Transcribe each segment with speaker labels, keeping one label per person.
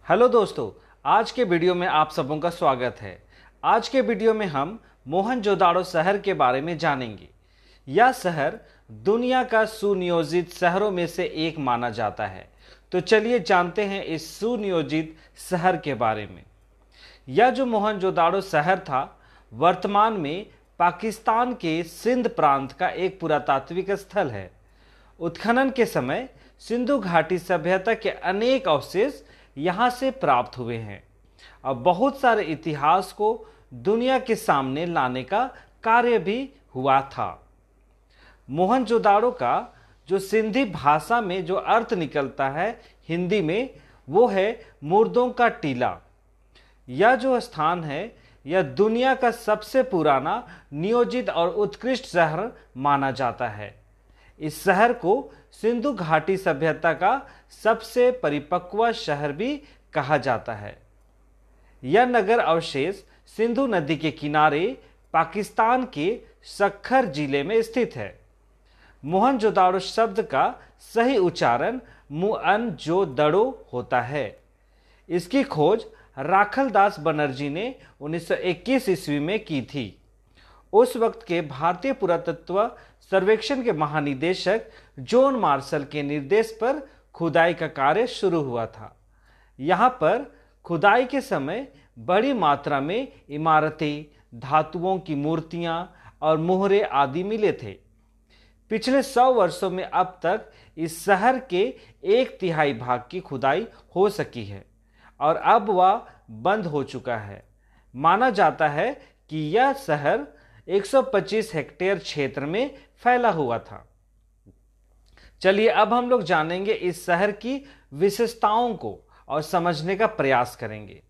Speaker 1: Hello दोस्तों, आज के वीडियो में आप सबों का स्वागत है। आज के वीडियो में हम मोहनजोदाड़ो शहर के बारे में जानेंगे। यह शहर दुनिया का सुनियोजित शहरों में से एक माना जाता है। तो चलिए जानते हैं इस सुनियोजित शहर के बारे में। यह जो मोहनजोदाड़ो शहर था, वर्तमान में पाकिस्तान के सिंध प्रांत का एक पुरातात्विक स्थल है। उत्खनन के समय सिंधु घाटी सभ्यता के अनेक अवशेष यहाँ से प्राप्त हुए हैं और बहुत सारे इतिहास को दुनिया के सामने लाने का कार्य भी हुआ था। मोहनजोदाड़ो का जो सिंधी भाषा में जो अर्थ निकलता है हिंदी में, वो है मुर्दों का टीला। यह जो स्थान है, यह दुनिया का सबसे पुराना नियोजित और उत्कृष्ट शहर माना जाता है। इस शहर को सिंधु घाटी सभ्यता का सबसे परिपक्व शहर भी कहा जाता है। यह नगर अवशेष सिंधु नदी के किनारे पाकिस्तान के सक्खर जिले में स्थित है। मोहनजोदाड़ो शब्द का सही उच्चारण मुअनजोदड़ो होता है। इसकी खोज राखलदास बनर्जी ने 1921 ईस्वी में की थी। उस वक्त के भारतीय पुरातत्व सर्वेक्षण के महानिदेशक जॉन मार्शल के निर्देश पर खुदाई का कार्य शुरू हुआ था। यहाँ पर खुदाई के समय बड़ी मात्रा में इमारतें, धातुओं की मूर्तियाँ और मोहरे आदि मिले थे। पिछले 100 वर्षों में अब तक इस शहर के 1/3 भाग की खुदाई हो सकी है और अब वह बंद हो चुका है। माना जाता है कि यह शहर 125 हेक्टेयर क्षेत्र में फैला हुआ था। चलिए अब हम लोग जानेंगे इस शहर की विशेषताओं को और समझने का प्रयास करेंगे।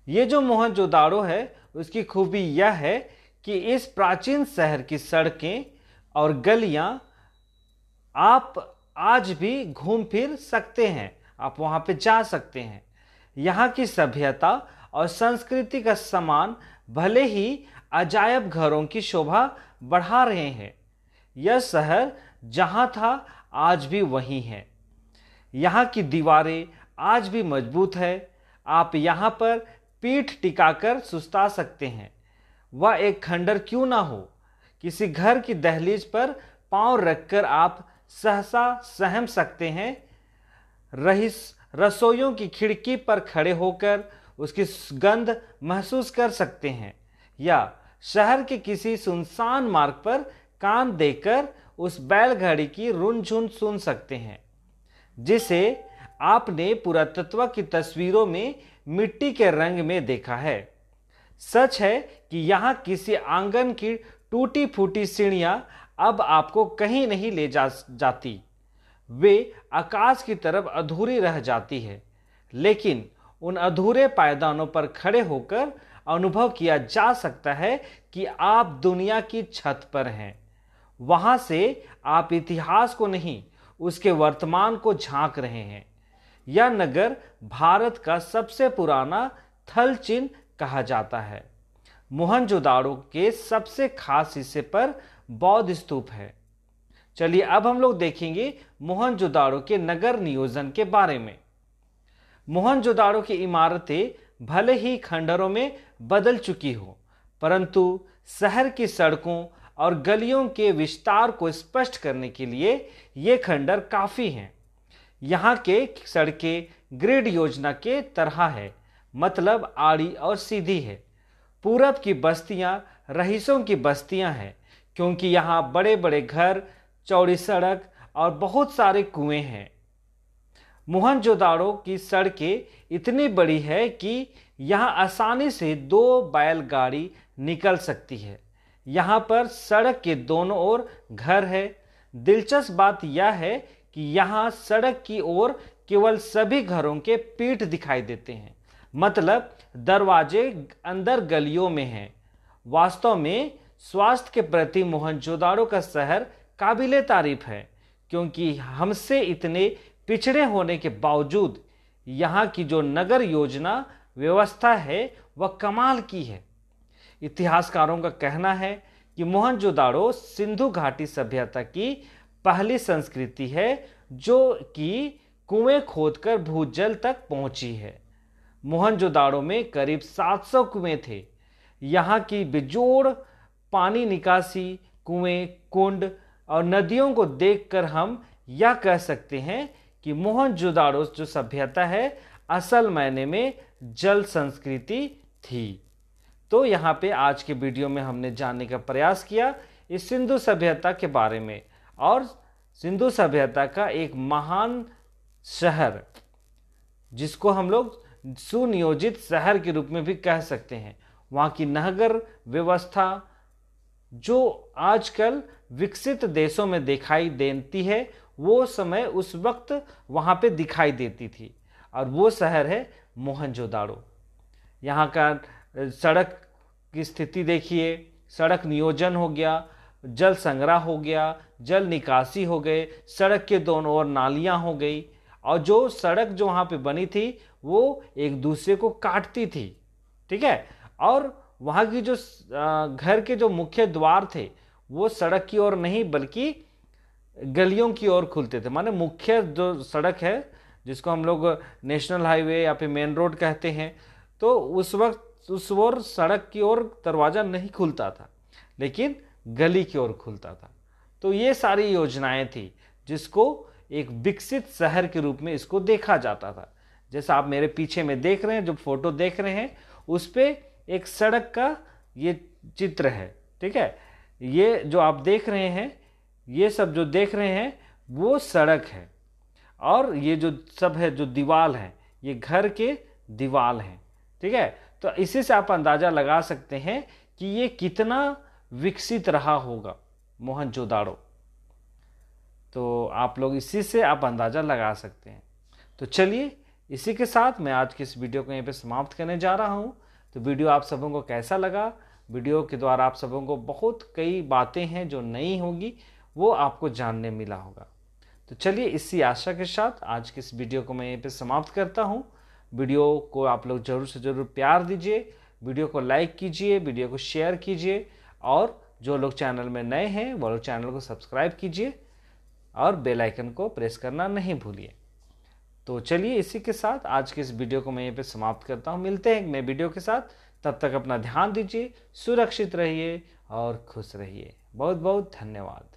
Speaker 1: ये जो मोहनजोदाड़ो है, उसकी खूबी यह है कि इस प्राचीन शहर की सड़कें और गलियां आप आज भी घूम फिर सकते हैं, आप वहां पे जा सकते हैं। यहाँ की सभ्यता और संस्कृति का सम्मान भले ही अजायब घरों की शोभा बढ़ा रहे हैं। यह शहर जहाँ था आज भी वहीं है। यहाँ की दीवारें आज भी मजबूत है। आप यहाँ पर पीठ टिकाकर सुस्ता सकते हैं। वह एक खंडर क्यों ना हो, किसी घर की दहलीज पर पांव रखकर आप सहसा सहम सकते हैं। रसोइयों की खिड़की पर खड़े होकर उसकी गंध महसूस कर सकते हैं, या शहर के किसी सुनसान मार्ग पर कान देकर उस बैलगाड़ी की रुनझुन सुन सकते हैं, जिसे आपने पुरातत्व की तस्वीरों में मिट्टी के रंग में देखा है। सच है कि यहाँ किसी आंगन की टूटी फूटी सीढ़ियां अब आपको कहीं नहीं ले जाती। वे आकाश की तरफ अधूरी रह जाती है, लेकिन उन अधूरे पायदानों पर खड़े होकर अनुभव किया जा सकता है कि आप दुनिया की छत पर हैं। वहां से आप इतिहास को नहीं, उसके वर्तमान को झांक रहे हैं। यह नगर भारत का सबसे पुराना थल चिन्ह कहा जाता है। मोहनजोदाड़ो के सबसे खास हिस्से पर बौद्ध स्तूप है। चलिए अब हम लोग देखेंगे मोहनजोदाड़ो के नगर नियोजन के बारे में। मोहनजोदाड़ो की इमारतें भले ही खंडरों में बदल चुकी हो, परंतु शहर की सड़कों और गलियों के विस्तार को स्पष्ट करने के लिए ये खंडर काफ़ी हैं। यहाँ के सड़कें ग्रिड योजना के तरह है, मतलब आड़ी और सीधी है। पूरब की बस्तियाँ रईसों की बस्तियाँ हैं, क्योंकि यहाँ बड़े बड़े घर, चौड़ी सड़क और बहुत सारे कुएं हैं। मोहनजोदाड़ो की सड़कें इतनी बड़ी है कि यहाँ आसानी से 2 बैलगाड़ी निकल सकती है। यहाँ पर सड़क के दोनों ओर घर है। दिलचस्प बात यह है कि यहाँ सड़क की ओर केवल सभी घरों के पीठ दिखाई देते हैं, मतलब दरवाजे अंदर गलियों में हैं। वास्तव में स्वास्थ्य के प्रति मोहनजोदाड़ो का शहर काबिले तारीफ है, क्योंकि हमसे इतने पिछड़े होने के बावजूद यहाँ की जो नगर योजना व्यवस्था है वह कमाल की है। इतिहासकारों का कहना है कि मोहनजोदाड़ो सिंधु घाटी सभ्यता की पहली संस्कृति है जो कि कुएं खोदकर भूजल तक पहुंची है। मोहनजोदाड़ो में करीब 700 कुएं थे। यहाँ की बेजोड़ पानी निकासी, कुएं, कुंड और नदियों को देखकर हम यह कह सकते हैं कि मोहनजोदाड़ो जो सभ्यता है असल मायने में जल संस्कृति थी। तो यहाँ पे आज के वीडियो में हमने जानने का प्रयास किया इस सिंधु सभ्यता के बारे में, और सिंधु सभ्यता का एक महान शहर जिसको हम लोग सुनियोजित शहर के रूप में भी कह सकते हैं, वहाँ की नगर व्यवस्था जो आजकल विकसित देशों में दिखाई देती है, वो समय उस वक्त वहाँ पे दिखाई देती थी, और वो शहर है मोहनजोदाड़ो। यहाँ का सड़क की स्थिति देखिए, सड़क नियोजन हो गया, जल संग्रह हो गया, जल निकासी हो गए, सड़क के दोनों ओर नालियाँ हो गई, और जो सड़क जो वहाँ पे बनी थी वो एक दूसरे को काटती थी, ठीक है। और वहाँ की जो घर के जो मुख्य द्वार थे वो सड़क की ओर नहीं बल्कि गलियों की ओर खुलते थे। माने मुख्य जो सड़क है जिसको हम लोग नेशनल हाईवे या फिर मेन रोड कहते हैं, तो उस वक्त उस ओर सड़क की ओर दरवाज़ा नहीं खुलता था, लेकिन गली की ओर खुलता था। तो ये सारी योजनाएं थी जिसको एक विकसित शहर के रूप में इसको देखा जाता था। जैसा आप मेरे पीछे में देख रहे हैं, जो फोटो देख रहे हैं, उस पे एक सड़क का ये चित्र है, ठीक है। ये जो आप देख रहे हैं, ये सब जो देख रहे हैं वो सड़क है, और ये जो सब है जो दीवाल है ये घर के दीवाल हैं, ठीक है। तो इसी से आप अंदाज़ा लगा सकते हैं कि ये कितना विकसित रहा होगा मोहनजोदाड़ो। तो आप लोग इसी से आप अंदाज़ा लगा सकते हैं। तो चलिए, इसी के साथ मैं आज की इस वीडियो को यहीं पे समाप्त करने जा रहा हूँ। तो वीडियो आप सबों को कैसा लगा? वीडियो के द्वारा आप सबों को बहुत कई बातें हैं जो नई होगी, वो आपको जानने मिला होगा। तो चलिए, इसी आशा के साथ आज की इस वीडियो को मैं यहीं पे समाप्त करता हूँ। वीडियो को आप लोग ज़रूर से ज़रूर प्यार दीजिए, वीडियो को लाइक कीजिए, वीडियो को शेयर कीजिए, और जो लोग चैनल में नए हैं वो लोग चैनल को सब्सक्राइब कीजिए और बेल आइकन को प्रेस करना नहीं भूलिए। तो चलिए, इसी के साथ आज के इस वीडियो को मैं यहीं पे समाप्त करता हूँ। मिलते हैं एक नए वीडियो के साथ, तब तक अपना ध्यान दीजिए, सुरक्षित रहिए और खुश रहिए। बहुत बहुत धन्यवाद।